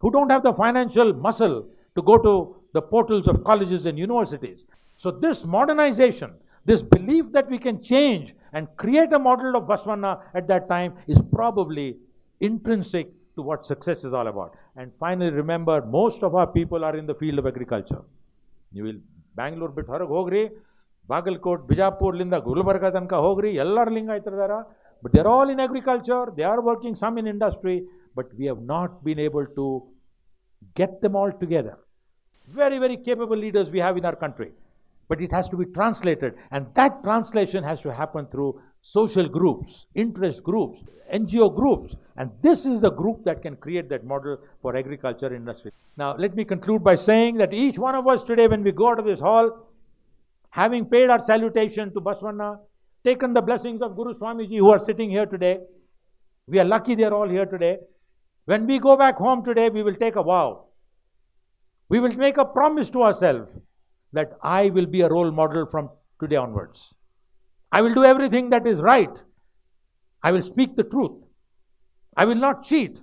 who don't have the financial muscle to go to the portals of colleges and universities. So this modernization, this belief that we can change and create a model of Basvanna at that time is probably intrinsic to what success is all about. And finally, remember, most of our people are in the field of agriculture. You will Bangalore bit ಹೊರಗೆ ಹೋಗ್ರಿ, ಬಾಗಲಕೋಟ್, ಬಿಜಾಪುರ್ಲಿಂದ ಗುಲ್ಬರ್ಗ ತನಕ ಹೋಗ್ರಿ, ಎಲ್ಲರ ಲಿಂಗಾಯತರಿದಾರ. But they're all in agriculture, they are working some in industry, but we have not been able to get them all together. Very, very capable leaders we have in our country. But it has to be translated, and that translation has to happen through social groups, interest groups, NGO groups, and this is a group that can create that model for agriculture industry. Now, let me conclude by saying that each one of us today, when we go out of this hall, having paid our salutation to Basvanna, taken the blessings of Guru Swamiji who are sitting here today, we are lucky they are all here today. When we go back home today, we will take a vow. We will make a promise to ourselves that I will be a role model from today onwards. I will do everything that is right. I will speak the truth. I will not cheat,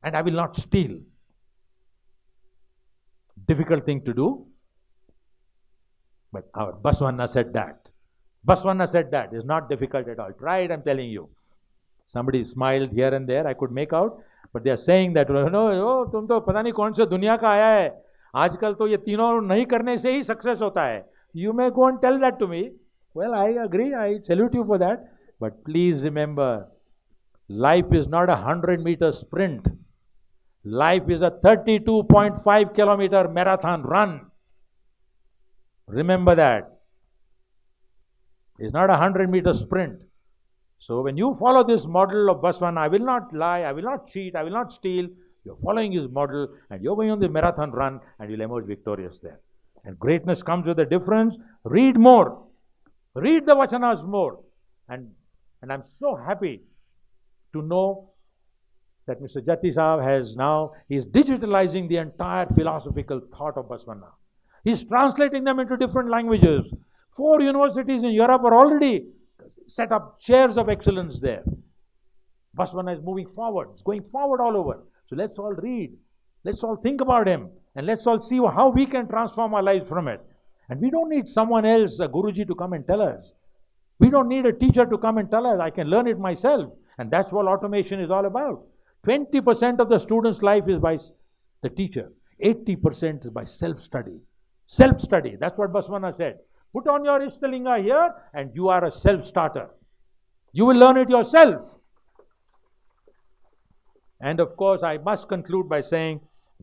and I will not steal. Difficult thing to do, but our Basvanna said that. Basvanna said that. It's not difficult at all. Try it, I'm telling you. Somebody smiled here and there, I could make out, but they are saying that, no, तुम तो पता नहीं कौन से दुनिया का आया है. आजकल तो ये तीनों नहीं करने से ही सक्सेस होता है. You may go and tell that to me. Well, I agree. I salute you for that. But please remember, life is not a 100-meter sprint. Life is a 32.5-kilometer marathon run. Remember that. It's not a 100-meter sprint. So when you follow this model of Basvanna, I will not lie, I will not cheat, I will not steal, You're following his model and you're going on the marathon run and you'll emerge victorious there. And greatness comes with a difference. Read more. Read the Vachanas more. And I'm so happy to know that Mr. Jati Sahab he's digitalizing the entire philosophical thought of Basvanna. He's translating them into different languages. 4 universities in Europe are already set up chairs of excellence there. Basvanna is moving forward. It's going forward all over. So let's all read. Let's all think about him. And let's all see how we can transform our lives from it. And we don't need someone else, a Guruji, to come and tell us. We don't need a teacher to come and tell us. I can learn it myself. And that's what automation is all about. 20% of the student's life is by the teacher. 80% is by self-study. Self-study. That's what Basvanna said. Put on your Ishtalinga here and you are a self-starter. You will learn it yourself. And of course, I must conclude by saying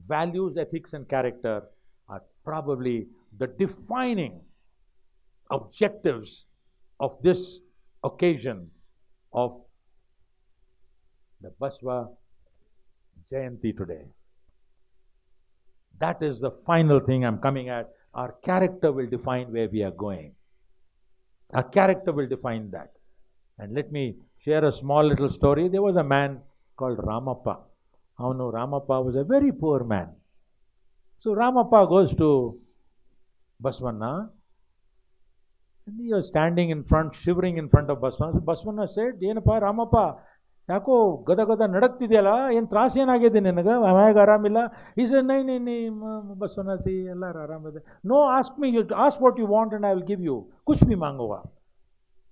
values, ethics, and character are probably the defining objectives of this occasion of the Basva Jayanti today. That is the final thing I'm coming at. Our character will define where we are going. Our character will define that. And let me share a small little story. There was a man called Ramappa. Ramappa was a very poor man. So Ramappa goes to Basvanna and he was standing in front, shivering in front of Basvanna. So Basvanna said, Yenappa Ramappa, ಯಾಕೋ ಗದ ಗದ ನಡಕ್ತಿದೆಯಲ್ಲ, ಏನು ತ್ರಾಸ ಏನಾಗಿದೆ ನಿನಗೆ, ಮನೆಯಾಗ ಆರಾಮಿಲ್ಲ? ಈ ಸರ್ ನೈ ಬಸವಣ್ಣ ಸಿ ಎಲ್ಲರೂ ಆರಾಮಿದೆ. No ask me, ask what you want and I will give you, कुछ भी मांगोगा.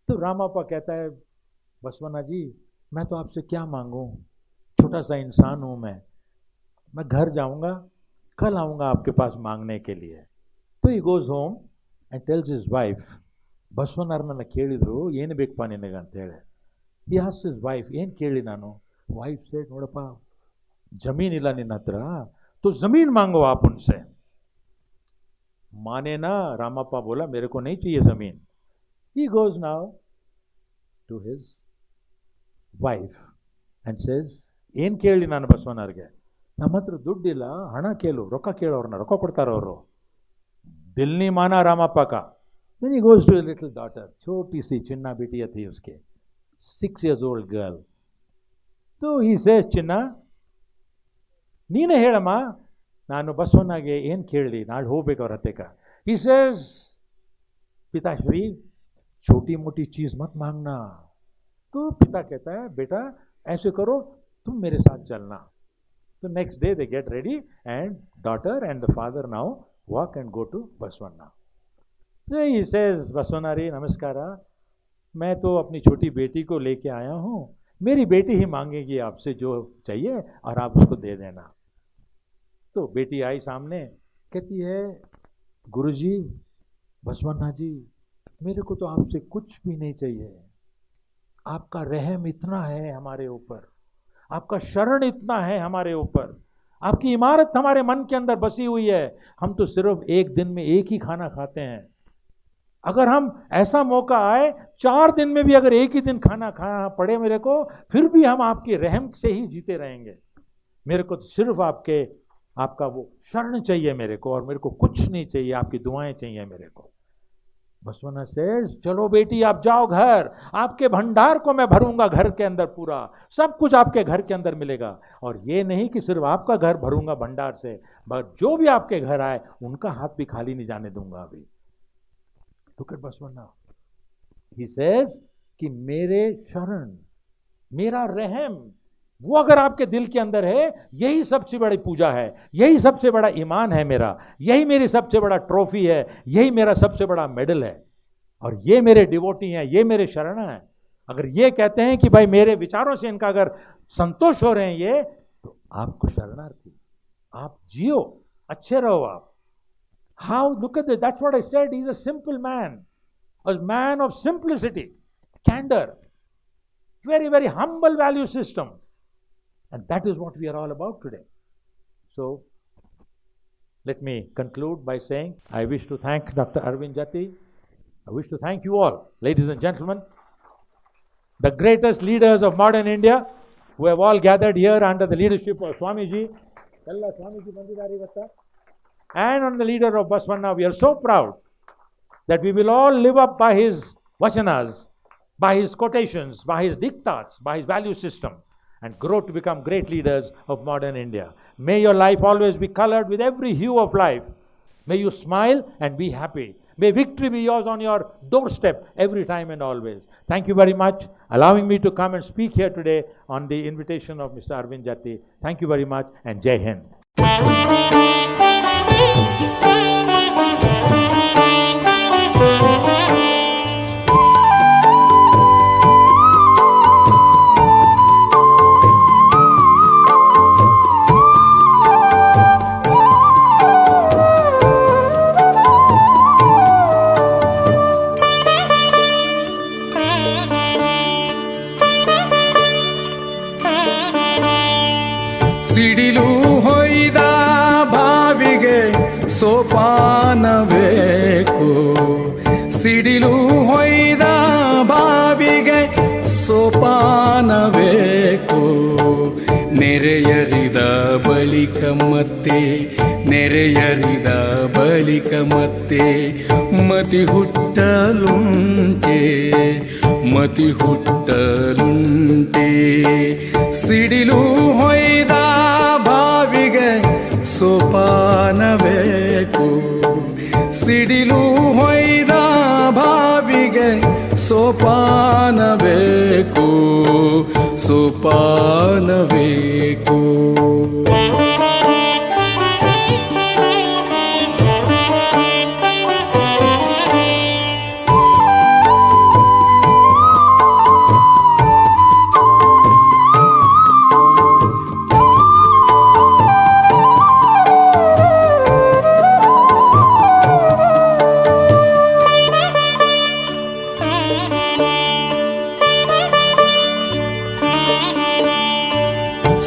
तो रामापा कहता है, बसवन्ना जी मैं तो आपसे क्या मांगूं, छोटा सा इंसान हूं मैं घर जाऊंगा, कल आऊंगा आपके पास मांगने के लिए. तो he goes home and tells his wife, ಬಸವಣ್ಣರನ್ನ ಕೇಳಿದ್ರು ಏನು ಬೇಕಪ್ಪ ನಿನಗೆ ಅಂತ ಹೇಳಿ. He asked his wife, ಏನು ಕೇಳಿ ನಾನು? Wife said, ನೋಡಪ್ಪ जमीन ಇಲ್ಲ ನಿನ್ನ ಹತ್ರ, तो जमीन मांगो आप उनसे. माने ना, रामाप्पा बोला मेरे को नहीं चाहिए जमीन. He goes now to his wife and says, ಏನು ಕೇಳಿ ನಾನು ಬಸವಣ್ಣರಿಗೆ? ನಮ್ಮ ಹತ್ರ ದುಡ್ಡಿಲ್ಲ, ಹಣ ಕೇಳು, ರೊಕ್ಕ ಕೇಳೋರನ್ನ, ರೊಕ್ಕ ಕೊಡ್ತಾರ ಅವರು. दिल नहीं माना रामाप्पा का. Then he goes to his little daughter, छोटी सी चिन्ना बिटिया थी उसके, 6 years old girl. So he says, ಚಿನ್ನ ನೀನೇ ಹೇಳಮ್ಮ, ನಾನು ಬಸವಣ್ಣಗೆ ಏನು ಕೇಳಲಿ, ನಾಳೆ ಹೋಗ್ಬೇಕು ಅವ್ರ ಹತ್ತೆಕ. He says, पिताश्री छोटी मोटी चीज मत मांगना. तो पिता कहता है, बेटा ऐसे करो, तुम मेरे साथ चलना. So next day they get ready and daughter and the father now walk and go to Basvanna. So he says, Basvanna रे नमस्कारा, मैं तो अपनी छोटी बेटी को लेके आया हूँ, मेरी बेटी ही मांगेगी आपसे जो चाहिए और आप उसको दे देना. तो बेटी आई सामने, कहती है, गुरुजी, बसवन्ना जी, मेरे को तो आपसे कुछ भी नहीं चाहिए, आपका रहम इतना है हमारे ऊपर, आपका शरण इतना है हमारे ऊपर, आपकी इमारत हमारे मन के अंदर बसी हुई है. हम तो सिर्फ एक दिन में एक ही खाना खाते हैं. अगर हम ऐसा मौका आए 4 दिन में भी अगर एक ही दिन खाना खाना पड़े मेरे को, फिर भी हम आपके रहम से ही जीते रहेंगे. मेरे को तो सिर्फ आपका वो शरण चाहिए मेरे को, और मेरे को कुछ नहीं चाहिए, आपकी दुआएं चाहिए मेरे को. बसवन्ना सेज, चलो बेटी आप जाओ घर, आपके भंडार को मैं भरूंगा घर के अंदर, पूरा सब कुछ आपके घर के अंदर मिलेगा. और ये नहीं कि सिर्फ आपका घर भरूंगा भंडार से, बट जो भी आपके घर आए उनका हाथ भी खाली नहीं जाने दूंगा अभी. Look at Basavanna. He says कि मेरे शरण, मेरा रहम, वो अगर आपके दिल के अंदर है, यही सबसे बड़ी पूजा है, यही सबसे बड़ा ईमान है मेरा, यही मेरी सबसे बड़ा ट्रॉफी है, यही मेरा सबसे बड़ा मेडल है. और ये मेरे डिवोटी हैं, ये मेरे शरण हैं. अगर ये कहते हैं कि भाई मेरे विचारों से इनका अगर संतोष हो रहे हैं ये, तो आपको शरणार्थी, आप जियो, अच्छे रहो आप. How? Look at this. That's what I said. He's a simple man, a man of simplicity, candor, very, very humble value system. And that is what we are all about today. So, let me conclude by saying, I wish to thank Dr. Arvind Jati. I wish to thank you all, ladies and gentlemen, the greatest leaders of modern India, who have all gathered here under the leadership of Swamiji. Ella Swamiji bandidare ivatta. And on the leader of Basvanna, we are so proud that we will all live up by his vachanas, by his quotations, by his diktats, by his value system, and grow to become great leaders of modern India. May your life always be colored with every hue of life. May you smile and be happy. May victory be yours on your doorstep every time and always. Thank you very much, allowing me to come and speak here today on the invitation of Mr. Arvind Jatti. Thank you very much, and Jai Hind. ಸಿಡಿಲು ಹೊಯ್ದ ಬಾವಿಗೆ ಸೋಪಾನಬೇಕು, ಸಿಡಿಲು ಹೊಯ್ದ ಬಾವಿಗೆ ಸೋಪಾನಬೇಕು. ನೆರೆಯರಿದ ಬಳಿಕ ಮತ್ತೆ, ನೆರೆಯರಿದ ಬಳಿಕ ಮತ್ತೆ ಮತಿ ಹುಟ್ಟಲುಂಟೆ, ಮತಿ ಹುಟ್ಟಲುಂಟೆ. ಸಿಡಿಲು ಹೊಯ್ದ ಬಾವಿಗೆ ಸೋಪಾನಬೇಕು, ಸಿಡಿಲು ಹೊಯ್ದ ಬಾವಿಗೆ ಸೋಪಾನಬೇಕು, ಸೋಪಾನಬೇಕು.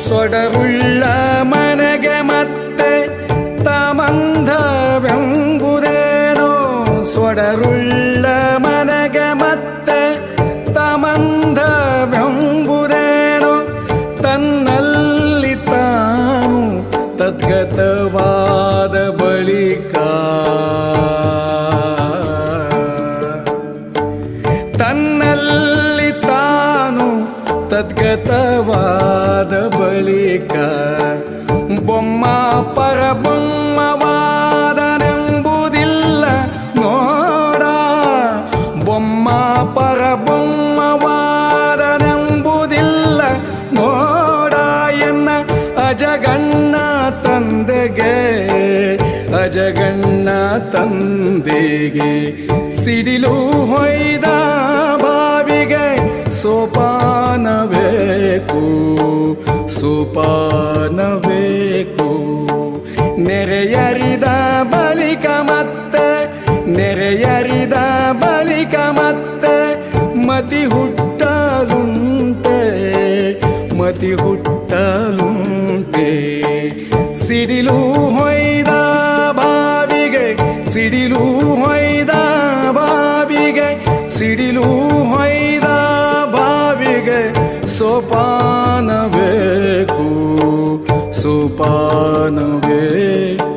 ಸೊಡರುಳ್ಳ ಮನೆಗೆ ಮತ್ತೆ ತಮಂಧವೆಂಬುದೇನೋ, ಸೊಡರುಳ್ಳ ಮನೆಗೆ ಮತ್ತೆ ತಮಂಧವೆಂಬುದೇನೋ. ತನ್ನಲ್ಲಿ ತಾನು ತದ್ಗತವಾದ ಬಳಿಕ, ತನ್ನಲ್ಲಿ ತಾನು ತದ್ಗತವಾದ ಬಳಿಕ ಬೊಮ್ಮ ಪರಬೊಮ್ಮವಾದನೆಂಬುದಿಲ್ಲ ನೋಡ, ಬೊಮ್ಮ ಪರಬೊಮ್ಮವಾದನೆಂಬುದಿಲ್ಲ ನೋಡ. ಎನ್ನ ಅಜಗಣ್ಣ ತಂದೆಗೆ, ಅಜಗಣ್ಣ ತಂದೆಗೆ ಸಿಡಿಲು ಹೊಯ್ದ ಬಾವಿಗೆ ಸೋಪಾನಬೇಕು, ಸೋಪಾನಬೇಕು. ನೆರೆಯರಿದ ಬಳಿಕ ಮತ್ತೆ, ನೆರೆಯರಿದ ಬಳಿಕ ಮತ್ತೆ ಮತಿ ಹುಟ್ಟಲುಂಟೆ, ಮತಿ ಹುಟ್ಟಲುಂಟೆ. ಸಿಡಿಲು ಹೊಯ್ದ ಬಾವಿಗೆ, ಸಿಡಿಲು ಹೊಯ್ದ ಬಾವಿಗೆ, ಸಿಡಿಲು ಹೊಯ್ದ ಬಾವಿಗೆ ಸೋಪಾನಬೇಕು, ಸೋಪಾನಬೇಕು.